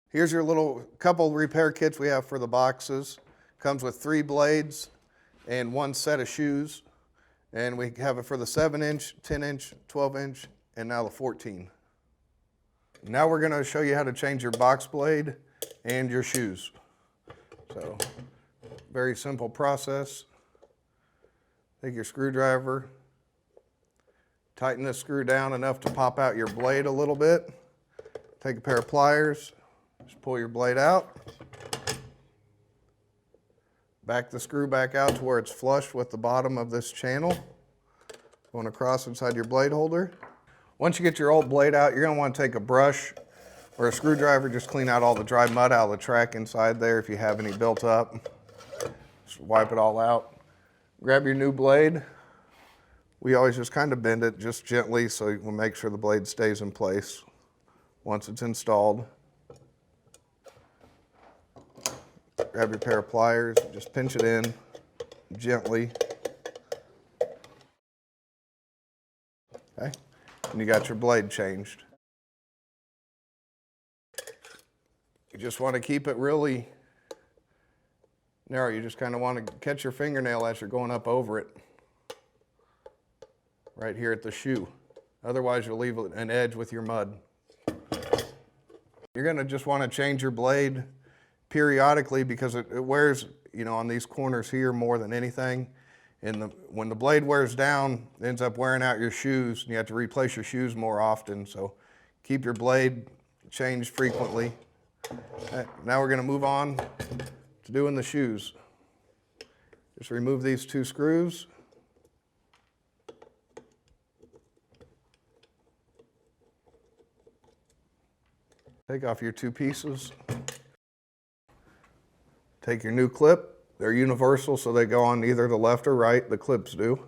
Here's your little couple repair kits we have for the boxes. Comes with 3 blades and 1 set of shoes. And we have it for the 7-inch, 10-inch, 12-inch, and now the 14. Now we're gonna show you how to change your box blade and your shoes. So, very simple process. Take your screwdriver, tighten the screw down enough to pop out your blade a little bit. Take a pair of pliers, just pull your blade out. Back the screw back out to where it's flush with the bottom of this channel. Going across inside your blade holder. Once you get your old blade out, you're going to want to take a brush or a screwdriver, just clean out all the dry mud out of the track inside there if you have any built up. Just wipe it all out. Grab your new blade. We always just kind of bend it just gently so we'll make sure the blade stays in place once it's installed. Grab your pair of pliers, just pinch it in gently. Okay, and you got your blade changed. You just want to keep it really narrow. You just kind of want to catch your fingernail as you're going up over it. Right here at the shoe. Otherwise you'll leave an edge with your mud. You're going to just want to change your blade periodically because it wears, you know, on these corners here more than anything. And when the blade wears down, it ends up wearing out your shoes, and you have to replace your shoes more often. So keep your blade changed frequently. Now we're going to move on to doing the shoes. Just remove these 2 screws. Take off your 2 pieces. Take your new clip. They're universal, so they go on either the left or right. The clips do.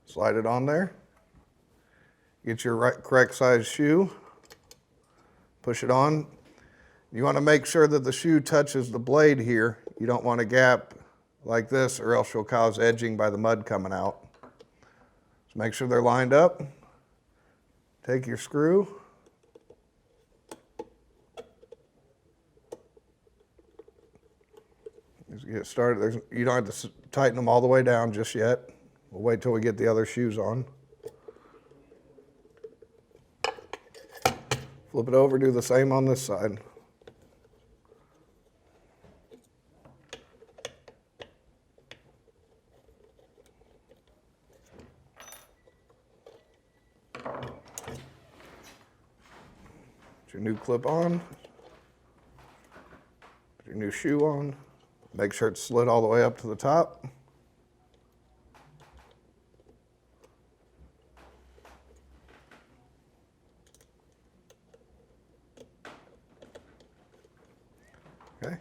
Slide it on there. Get your correct size shoe. Push it on. You want to make sure that the shoe touches the blade here. You don't want a gap like this, or else you'll cause edging by the mud coming out. So make sure they're lined up. Take your screw. Get started. You don't have to tighten them all the way down just yet. We'll wait till we get the other shoes on. Flip it over, do the same on this side. Put your new clip on. Put your new shoe on. Make sure it's slid all the way up to the top. Okay.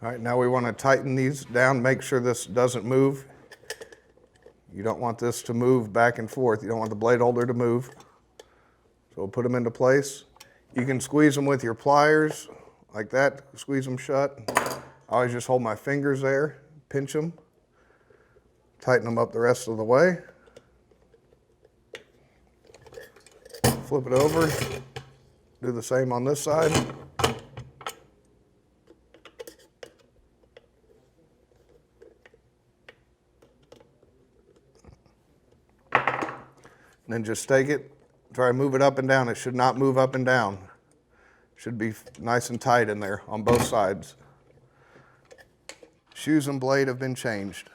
All right, now we want to tighten these down, make sure this doesn't move. You don't want this to move back and forth. You don't want the blade holder to move. So we'll put them into place. You can squeeze them with your pliers. Like that, squeeze them shut. I always just hold my fingers there, pinch them, tighten them up the rest of the way. Flip it over, do the same on this side. And then just take it, try to move it up and down. It should not move up and down. Should be nice and tight in there on both sides. Shoes and blade have been changed.